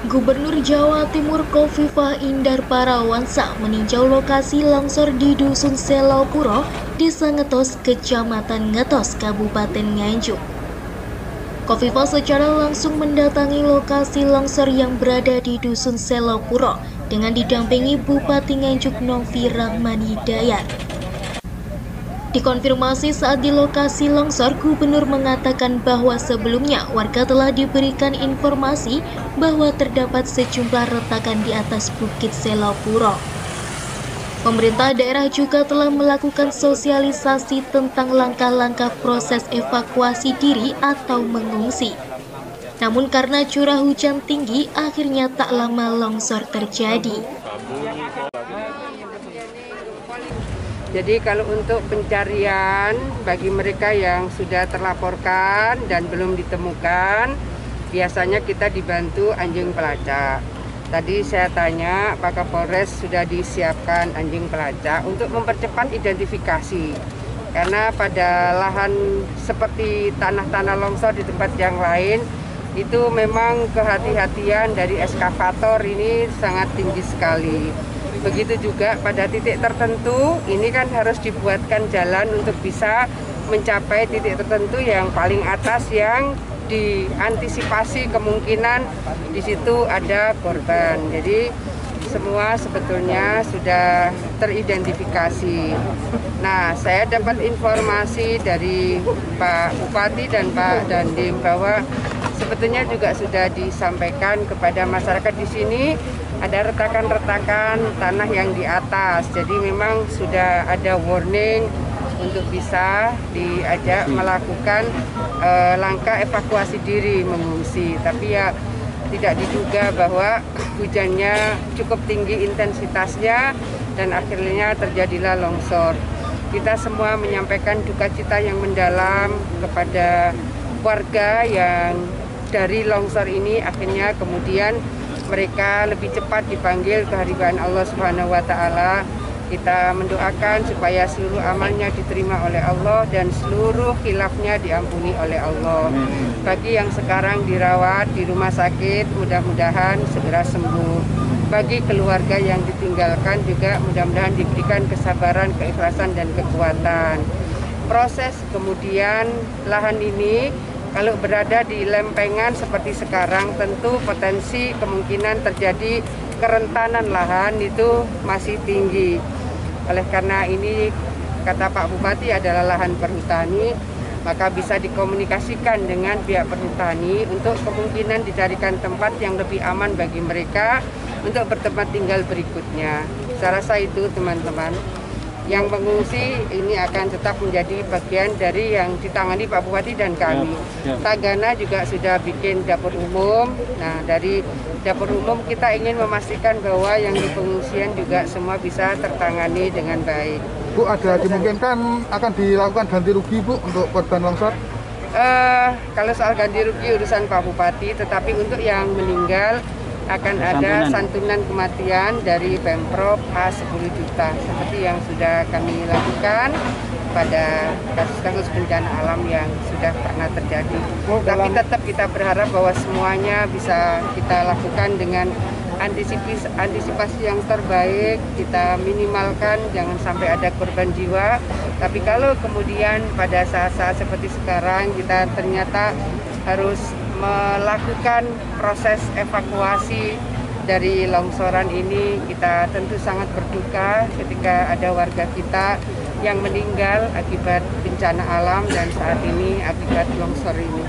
Gubernur Jawa Timur Khofifah Indar Parawansa meninjau lokasi longsor di Dusun Selopuro, Desa Ngetos, Kecamatan Ngetos, Kabupaten Nganjuk. Khofifah secara langsung mendatangi lokasi longsor yang berada di Dusun Selopuro dengan didampingi Bupati Nganjuk Novi Rahman Hidayat. Dikonfirmasi saat di lokasi longsor, Gubernur mengatakan bahwa sebelumnya warga telah diberikan informasi bahwa terdapat sejumlah retakan di atas Bukit Selopuro. Pemerintah daerah juga telah melakukan sosialisasi tentang langkah-langkah proses evakuasi diri atau mengungsi. Namun karena curah hujan tinggi, akhirnya tak lama longsor terjadi. Jadi kalau untuk pencarian bagi mereka yang sudah terlaporkan dan belum ditemukan, biasanya kita dibantu anjing pelacak. Tadi saya tanya, Pak Kapolres sudah disiapkan anjing pelacak untuk mempercepat identifikasi. Karena pada lahan seperti tanah-tanah longsor di tempat yang lain, itu memang kehati-hatian dari eskavator ini sangat tinggi sekali. Begitu juga pada titik tertentu, ini kan harus dibuatkan jalan untuk bisa mencapai titik tertentu yang paling atas yang diantisipasi kemungkinan di situ ada korban. Jadi semua sebetulnya sudah teridentifikasi. Nah, saya dapat informasi dari Pak Bupati dan Pak Dandim bahwa sebetulnya juga sudah disampaikan kepada masyarakat di sini ada retakan-retakan tanah yang di atas. Jadi memang sudah ada warning untuk bisa diajak melakukan langkah evakuasi diri mengungsi. Tapi ya tidak diduga bahwa hujannya cukup tinggi intensitasnya dan akhirnya terjadilah longsor. Kita semua menyampaikan duka cita yang mendalam kepada warga yang dari longsor ini akhirnya kemudian mereka lebih cepat dipanggil kehadiran Allah Subhanahu wa Ta'ala. Kita mendoakan supaya seluruh amalnya diterima oleh Allah dan seluruh khilafnya diampuni oleh Allah. Bagi yang sekarang dirawat di rumah sakit, mudah-mudahan segera sembuh. Bagi keluarga yang ditinggalkan juga mudah-mudahan diberikan kesabaran, keikhlasan, dan kekuatan. Proses kemudian lahan ini kalau berada di lempengan seperti sekarang, tentu potensi kemungkinan terjadi kerentanan lahan itu masih tinggi. Oleh karena ini, kata Pak Bupati adalah lahan perhutani, maka bisa dikomunikasikan dengan pihak perhutani untuk kemungkinan dicarikan tempat yang lebih aman bagi mereka untuk bertempat tinggal berikutnya. Saya rasa itu teman-teman. Yang mengungsi ini akan tetap menjadi bagian dari yang ditangani Pak Bupati dan kami. Tagana juga sudah bikin dapur umum. Nah, dari dapur umum kita ingin memastikan bahwa yang di pengungsian juga semua bisa tertangani dengan baik. Bu, ada dimungkinkan akan dilakukan ganti rugi, Bu, untuk korban longsor? Kalau soal ganti rugi urusan Pak Bupati, tetapi untuk yang meninggal akan ada santunan kematian dari Pemprov 10 juta seperti yang sudah kami lakukan pada kasus-kasus bencana alam yang sudah pernah terjadi. Tapi tetap kita berharap bahwa semuanya bisa kita lakukan dengan antisipasi yang terbaik. Kita minimalkan jangan sampai ada korban jiwa. Tapi kalau kemudian pada saat-saat seperti sekarang kita ternyata harus melakukan proses evakuasi dari longsoran ini, kita tentu sangat berduka ketika ada warga kita yang meninggal akibat bencana alam dan saat ini akibat longsor ini.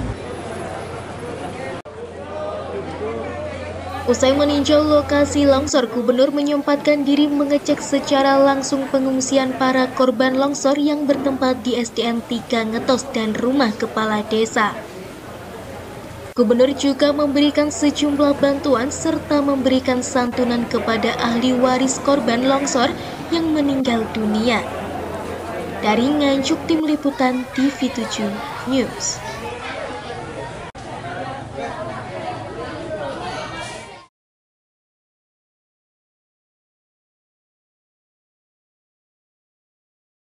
Usai meninjau lokasi longsor, Gubernur menyempatkan diri mengecek secara langsung pengungsian para korban longsor yang bertempat di SDN 3 Ngetos dan rumah kepala desa. Gubernur juga memberikan sejumlah bantuan serta memberikan santunan kepada ahli waris korban longsor yang meninggal dunia. Dari Nganjuk, Tim Liputan TV7 News.